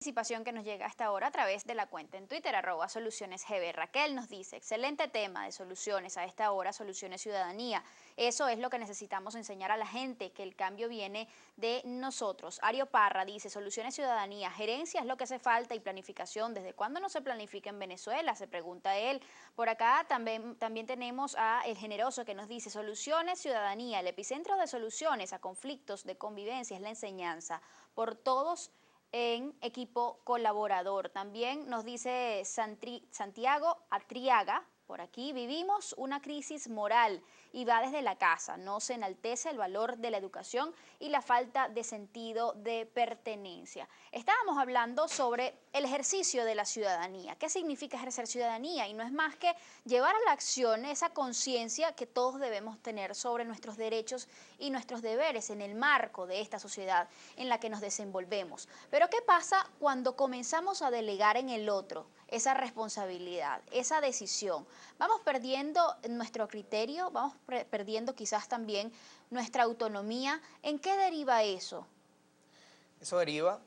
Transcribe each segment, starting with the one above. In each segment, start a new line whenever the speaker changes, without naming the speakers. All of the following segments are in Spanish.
Participación que nos llega hasta ahora a través de la cuenta en Twitter, @solucionesgb. Raquel nos dice, excelente tema de soluciones a esta hora, soluciones ciudadanía. Eso es lo que necesitamos enseñar a la gente, que el cambio viene de nosotros. Ario Parra dice, soluciones ciudadanía, gerencia es lo que hace falta y planificación. ¿Desde cuándo no se planifica en Venezuela? Se pregunta él. Por acá también tenemos a El Generoso que nos dice, soluciones ciudadanía, el epicentro de soluciones a conflictos de convivencia es la enseñanza. Por todos en equipo colaborador. También nos dice Santiago Atriaga, por aquí vivimos una crisis moral y va desde la casa. No se enaltece el valor de la educación y la falta de sentido de pertenencia. Estábamos hablando sobre el ejercicio de la ciudadanía. ¿Qué significa ejercer ciudadanía? Y no es más que llevar a la acción esa conciencia que todos debemos tener sobre nuestros derechos y nuestros deberes en el marco de esta sociedad en la que nos desenvolvemos. Pero ¿qué pasa cuando comenzamos a delegar en el otro esa responsabilidad, esa decisión? Vamos perdiendo nuestro criterio, vamos perdiendo quizás también nuestra autonomía. ¿En qué deriva eso?
Eso deriva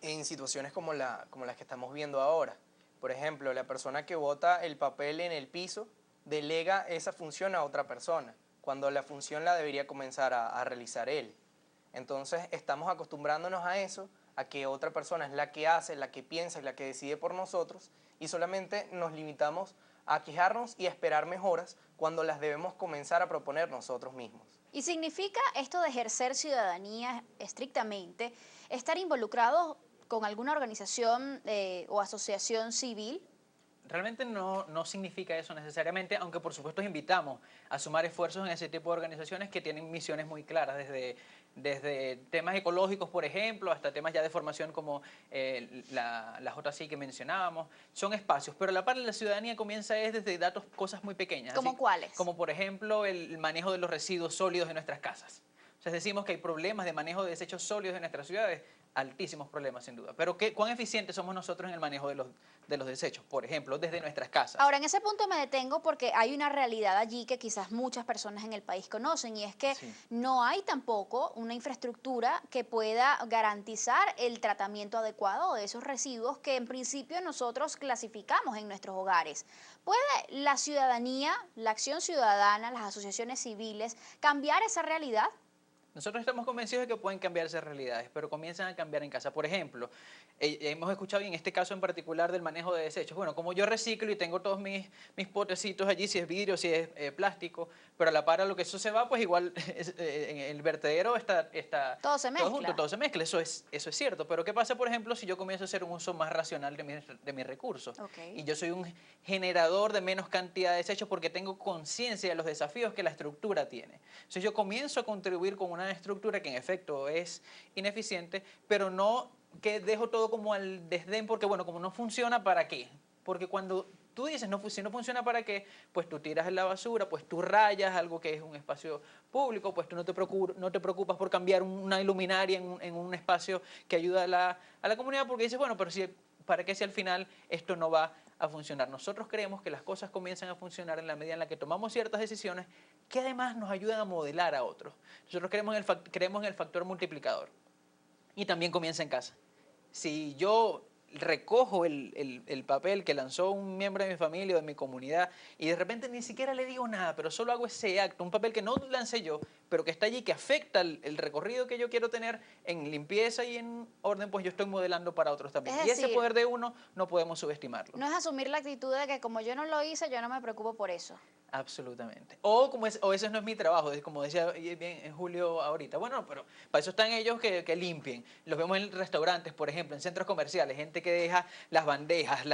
en situaciones como las que estamos viendo ahora. Por ejemplo, la persona que bota el papel en el piso delega esa función a otra persona, cuando la función la debería comenzar a realizar él. Entonces estamos acostumbrándonos a eso, a que otra persona es la que hace, la que piensa y la que decide por nosotros, y solamente nos limitamos a quejarnos y a esperar mejoras cuando las debemos comenzar a proponer nosotros mismos.
¿Y significa esto de ejercer ciudadanía estrictamente, estar involucrados con alguna organización o asociación civil?
Realmente no significa eso necesariamente, aunque por supuesto invitamos a sumar esfuerzos en ese tipo de organizaciones que tienen misiones muy claras, desde temas ecológicos, por ejemplo, hasta temas ya de formación como la JCI que mencionábamos. Son espacios, pero la parte de la ciudadanía comienza desde datos, cosas muy pequeñas.
¿Cómo
así,
cuáles?
como por ejemplo el manejo de los residuos sólidos de nuestras casas. O sea, decimos que hay problemas de manejo de desechos sólidos en nuestras ciudades, altísimos problemas sin duda. Pero ¿cuán eficientes somos nosotros en el manejo de los desechos? Por ejemplo, desde nuestras casas.
Ahora, en ese punto me detengo porque hay una realidad allí que quizás muchas personas en el país conocen, y es que
Sí.
no hay tampoco una infraestructura que pueda garantizar el tratamiento adecuado de esos residuos que en principio nosotros clasificamos en nuestros hogares. ¿Puede la ciudadanía, la acción ciudadana, las asociaciones civiles cambiar esa realidad?
Nosotros estamos convencidos de que pueden cambiar esas realidades, pero comienzan a cambiar en casa. Por ejemplo, hemos escuchado en este caso en particular del manejo de desechos. Bueno, como yo reciclo y tengo todos mis potecitos allí, si es vidrio, si es plástico, pero a la par a lo que eso se va, pues igual en el vertedero está
Todo se
todo junto,
mezcla.
todo se mezcla. Eso es cierto. Pero ¿qué pasa, por ejemplo, si yo comienzo a hacer un uso más racional de mis recursos?
Ok.
Y yo soy un generador de menos cantidad de desechos porque tengo conciencia de los desafíos que la estructura tiene. Entonces yo comienzo a contribuir con una estructura que en efecto es ineficiente, pero no que dejo todo como al desdén porque, bueno, como no funciona, ¿para qué? Porque cuando tú dices, no, si no funciona, ¿para qué? Pues tú tiras en la basura, pues tú rayas algo que es un espacio público, pues tú no te preocupas por cambiar una luminaria en un espacio que ayuda a la comunidad, porque dices, bueno, pero si, ¿para qué si al final esto no va a funcionar? Nosotros creemos que las cosas comienzan a funcionar en la medida en la que tomamos ciertas decisiones que además nos ayudan a modelar a otros. Nosotros creemos en el factor multiplicador y también comienza en casa. Si yo recojo el papel que lanzó un miembro de mi familia o de mi comunidad y de repente ni siquiera le digo nada, pero solo hago ese acto, un papel que no lancé yo, pero que está allí, que afecta el recorrido que yo quiero tener en limpieza y en orden, pues yo estoy modelando para otros también.
Es
Y ese
decir,
poder de uno no podemos subestimarlo.
no es asumir la actitud de que como yo no lo hice, yo no me preocupo por eso.
Absolutamente. O ese no es mi trabajo, como decía bien Julio ahorita. Bueno, pero para eso están ellos que limpien. Los vemos en restaurantes, por ejemplo, en centros comerciales, gente que deja las bandejas,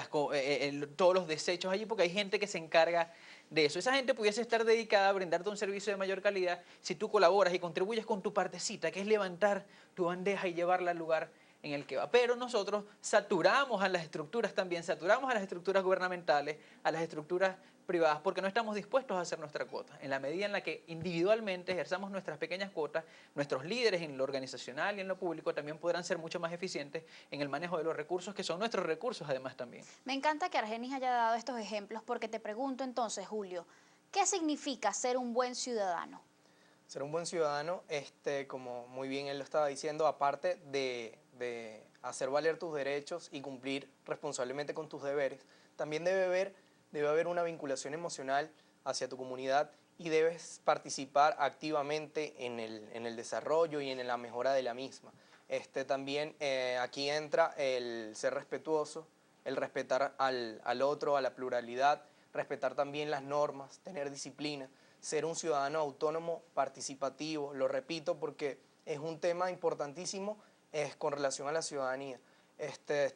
todos los desechos allí, porque hay gente que se encarga de eso. Esa gente pudiese estar dedicada a brindarte un servicio de mayor calidad si tú colaboras y contribuyes con tu partecita, que es levantar tu bandeja y llevarla al lugar en el que va. Pero nosotros saturamos a las estructuras también, saturamos a las estructuras gubernamentales, a las estructuras privadas, porque no estamos dispuestos a hacer nuestra cuota. En la medida en la que individualmente ejerzamos nuestras pequeñas cuotas, nuestros líderes en lo organizacional y en lo público también podrán ser mucho más eficientes en el manejo de los recursos, que son nuestros recursos además también.
Me encanta que Argenis haya dado estos ejemplos porque te pregunto entonces, Julio, ¿qué significa ser un buen ciudadano?
Ser un buen ciudadano, como muy bien él lo estaba diciendo, aparte de hacer valer tus derechos y cumplir responsablemente con tus deberes, también debe haber una vinculación emocional hacia tu comunidad y debes participar activamente en el desarrollo y en la mejora de la misma. También aquí entra el ser respetuoso, el respetar al otro, a la pluralidad, respetar también las normas, tener disciplina, ser un ciudadano autónomo, participativo, lo repito porque es un tema importantísimo con relación a la ciudadanía.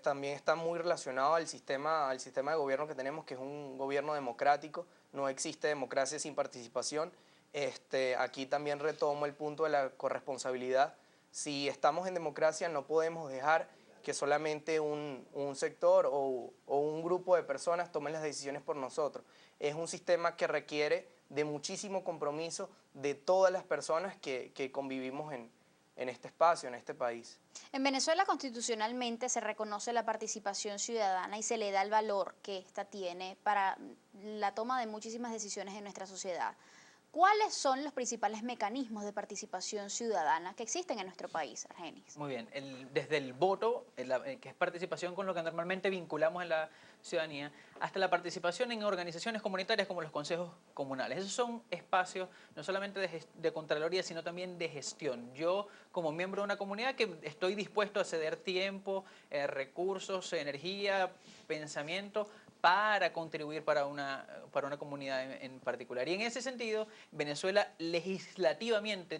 También está muy relacionado al sistema de gobierno que tenemos, que es un gobierno democrático, no existe democracia sin participación. Aquí también retomo el punto de la corresponsabilidad. Si estamos en democracia no podemos dejar que solamente un sector o un grupo de personas tomen las decisiones por nosotros. Es un sistema que requiere de muchísimo compromiso de todas las personas que convivimos en este espacio, en este país.
En Venezuela constitucionalmente se reconoce la participación ciudadana y se le da el valor que ésta tiene para la toma de muchísimas decisiones en nuestra sociedad. ¿Cuáles son los principales mecanismos de participación ciudadana que existen en nuestro país, Argenis?
Muy bien, desde el voto, que es participación con lo que normalmente vinculamos en la ciudadanía, hasta la participación en organizaciones comunitarias como los consejos comunales. Esos son espacios no solamente de Contraloría, sino también de gestión. Yo, como miembro de una comunidad, que estoy dispuesto a ceder tiempo, recursos, energía, pensamiento, para contribuir para una comunidad en particular. Y en ese sentido, Venezuela legislativamente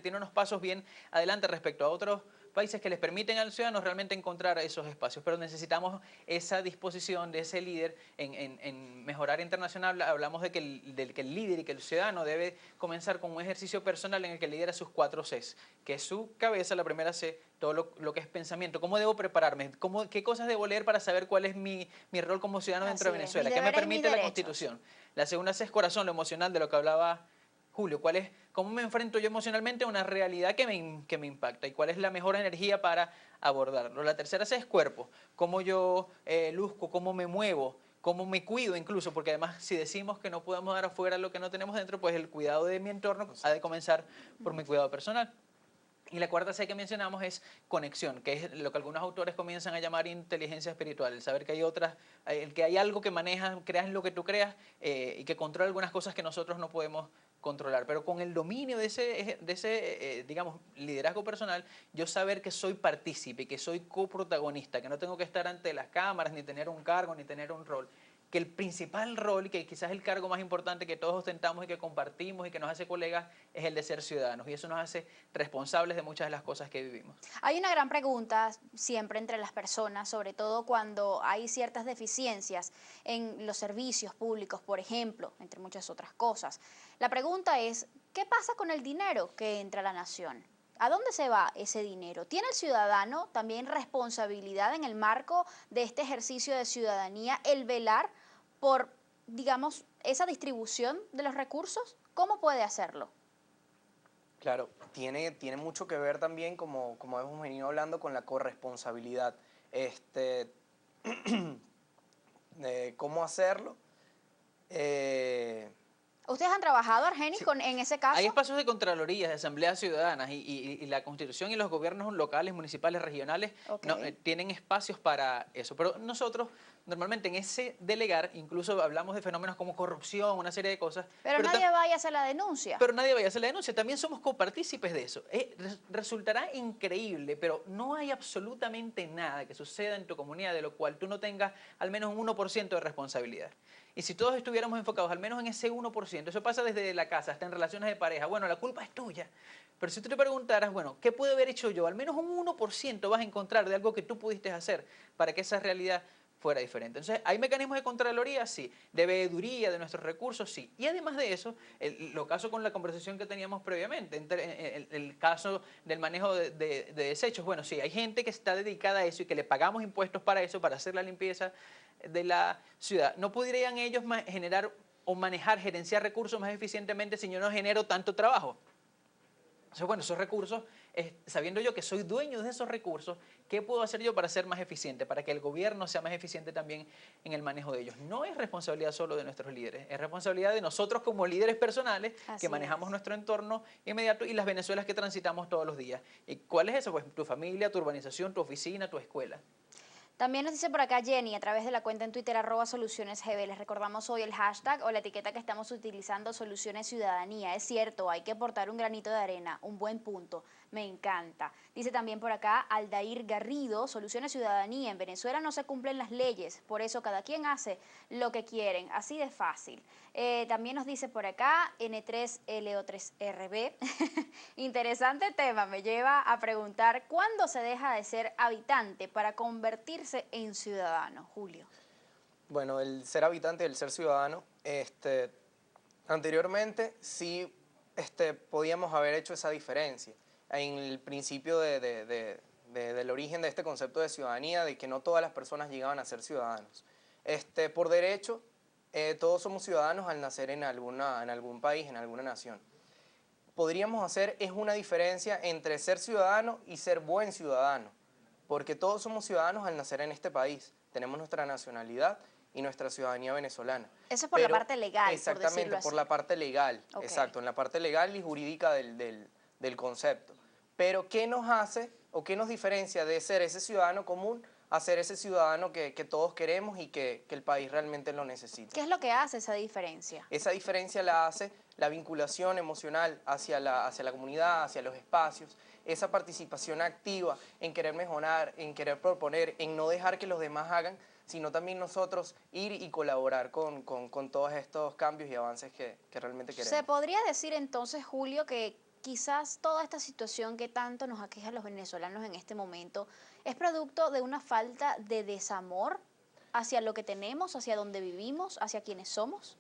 tiene unos pasos bien adelante respecto a otros países que les permiten a los ciudadanos realmente encontrar esos espacios, pero necesitamos esa disposición de ese líder en mejorar internacional. Hablamos de que el líder y que el ciudadano debe comenzar con un ejercicio personal en el que lidera sus 4 Cs, que es su cabeza, la primera C, todo lo que es pensamiento, cómo debo prepararme, qué cosas debo leer para saber cuál es mi rol como ciudadano dentro de Venezuela, qué me permite la Constitución. La segunda C es corazón, lo emocional, de lo que hablaba Julio, cómo me enfrento yo emocionalmente a una realidad que me impacta y cuál es la mejor energía para abordarlo. La tercera C es cuerpo, cómo yo luzco, cómo me muevo, cómo me cuido incluso, porque además si decimos que no podemos dar afuera lo que no tenemos dentro, pues el cuidado de mi entorno ha de comenzar por mi cuidado personal. Y la cuarta C que mencionamos es conexión, que es lo que algunos autores comienzan a llamar inteligencia espiritual, el saber que hay algo que maneja, creas en lo que tú creas y que controla algunas cosas que nosotros no podemos controlar. Pero con el dominio de ese digamos, liderazgo personal, yo saber que soy partícipe, que soy coprotagonista, que no tengo que estar ante las cámaras, ni tener un cargo, ni tener un rol, que el principal rol y que quizás el cargo más importante que todos ostentamos y que compartimos y que nos hace colegas es el de ser ciudadanos, y eso nos hace responsables de muchas de las cosas que vivimos.
Hay una gran pregunta siempre entre las personas, sobre todo cuando hay ciertas deficiencias en los servicios públicos, por ejemplo, entre muchas otras cosas. La pregunta es, ¿qué pasa con el dinero que entra a la nación? ¿A dónde se va ese dinero? ¿Tiene el ciudadano también responsabilidad en el marco de este ejercicio de ciudadanía el velar por, digamos, esa distribución de los recursos? ¿Cómo puede hacerlo?
Claro, tiene mucho que ver también, como hemos venido hablando, con la corresponsabilidad. ¿Cómo hacerlo?
¿Ustedes han trabajado, Argenis,
Sí.
en ese caso?
Hay espacios de contralorías, de asambleas ciudadanas y la Constitución y los gobiernos locales, municipales, regionales tienen espacios para eso. Pero nosotros normalmente en ese delegar incluso hablamos de fenómenos como corrupción, una serie de cosas.
Pero nadie vaya a hacer la denuncia.
Pero nadie vaya a hacer la denuncia. También somos copartícipes de eso. Resultará increíble, pero no hay absolutamente nada que suceda en tu comunidad de lo cual tú no tengas al menos un 1% de responsabilidad. Y si todos estuviéramos enfocados al menos en ese 1%, eso pasa desde la casa hasta en relaciones de pareja, bueno, la culpa es tuya. Pero si tú te preguntaras, bueno, ¿qué puedo haber hecho yo? Al menos un 1% vas a encontrar de algo que tú pudiste hacer para que esa realidad fuera diferente. Entonces, ¿hay mecanismos de contraloría? Sí. ¿De veeduría de nuestros recursos? Sí. Y además de eso, lo caso con la conversación que teníamos previamente, el caso del manejo de desechos. Bueno, sí, hay gente que está dedicada a eso y que le pagamos impuestos para eso, para hacer la limpieza de la ciudad. ¿No podrían ellos generar o manejar, gerenciar recursos más eficientemente si yo no genero tanto trabajo? Entonces, bueno, esos recursos, sabiendo yo que soy dueño de esos recursos, ¿qué puedo hacer yo para ser más eficiente? Para que el gobierno sea más eficiente también en el manejo de ellos. No es responsabilidad solo de nuestros líderes, es responsabilidad de nosotros como líderes personales
Así
que manejamos
es.
nuestro entorno inmediato y las Venezuelas que transitamos todos los días. ¿Y cuál es eso? Pues tu familia, tu urbanización, tu oficina, tu escuela.
También nos dice por acá Jenny, a través de la cuenta en Twitter, @solucionesgb. Les recordamos hoy el hashtag o la etiqueta que estamos utilizando, Soluciones Ciudadanía. Es cierto, hay que aportar un granito de arena, un buen punto. Me encanta. Dice también por acá Aldair Garrido, Soluciones Ciudadanía. En Venezuela no se cumplen las leyes, por eso cada quien hace lo que quieren, así de fácil. También nos dice por acá N3LO3RB. Interesante tema, me lleva a preguntar, ¿cuándo se deja de ser habitante para convertirse en ciudadano, Julio?
Bueno, el ser habitante y el ser ciudadano, anteriormente sí podíamos haber hecho esa diferencia. En el principio del origen de este concepto de ciudadanía, de que no todas las personas llegaban a ser ciudadanos. Por derecho, todos somos ciudadanos al nacer en algún país, en alguna nación. Podríamos hacer es una diferencia entre ser ciudadano y ser buen ciudadano, porque todos somos ciudadanos al nacer en este país, tenemos nuestra nacionalidad y nuestra ciudadanía venezolana.
Eso es por la parte legal, por decirlo
Exactamente,
así.
por la parte legal,
Ok.
exacto, en la parte legal y jurídica del concepto. Pero ¿qué nos hace o qué nos diferencia de ser ese ciudadano común a ser ese ciudadano que todos queremos y que el país realmente lo necesita?
¿Qué es lo que hace esa diferencia?
Esa diferencia la hace la vinculación emocional hacia la comunidad, hacia los espacios, esa participación activa en querer mejorar, en querer proponer, en no dejar que los demás hagan, sino también nosotros ir y colaborar con todos estos cambios y avances que realmente queremos.
¿Se podría decir entonces, Julio, que quizás toda esta situación que tanto nos aqueja a los venezolanos en este momento es producto de una falta de desamor hacia lo que tenemos, hacia donde vivimos, hacia quienes somos?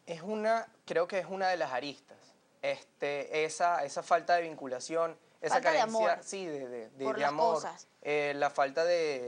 Creo que es una de las aristas, esa falta de vinculación, esa
Falta de
carencia,
amor
sí, de
por las
amor,
cosas.
la falta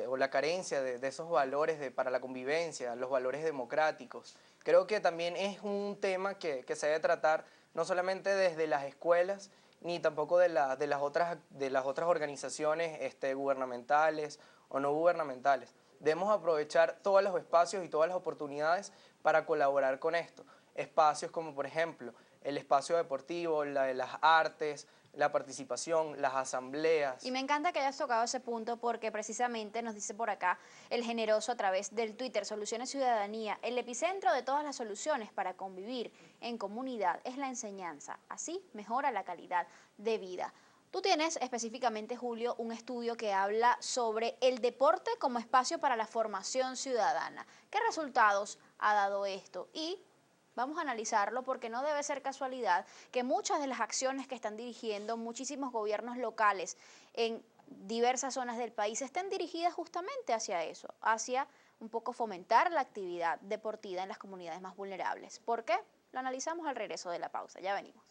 o la carencia de esos valores para la convivencia, los valores democráticos. Creo que también es un tema que se debe tratar no solamente desde las escuelas, ni tampoco de las otras organizaciones gubernamentales o no gubernamentales. Debemos aprovechar todos los espacios y todas las oportunidades para colaborar con esto. Espacios como, por ejemplo, el espacio deportivo, las artes, la participación, las asambleas.
Y me encanta que hayas tocado ese punto porque precisamente nos dice por acá el generoso a través del Twitter, Soluciones Ciudadanía, el epicentro de todas las soluciones para convivir en comunidad es la enseñanza. Así mejora la calidad de vida. Tú tienes específicamente, Julio, un estudio que habla sobre el deporte como espacio para la formación ciudadana. ¿Qué resultados ha dado esto? Y vamos a analizarlo porque no debe ser casualidad que muchas de las acciones que están dirigiendo muchísimos gobiernos locales en diversas zonas del país estén dirigidas justamente hacia eso, hacia un poco fomentar la actividad deportiva en las comunidades más vulnerables. ¿Por qué? Lo analizamos al regreso de la pausa. Ya venimos.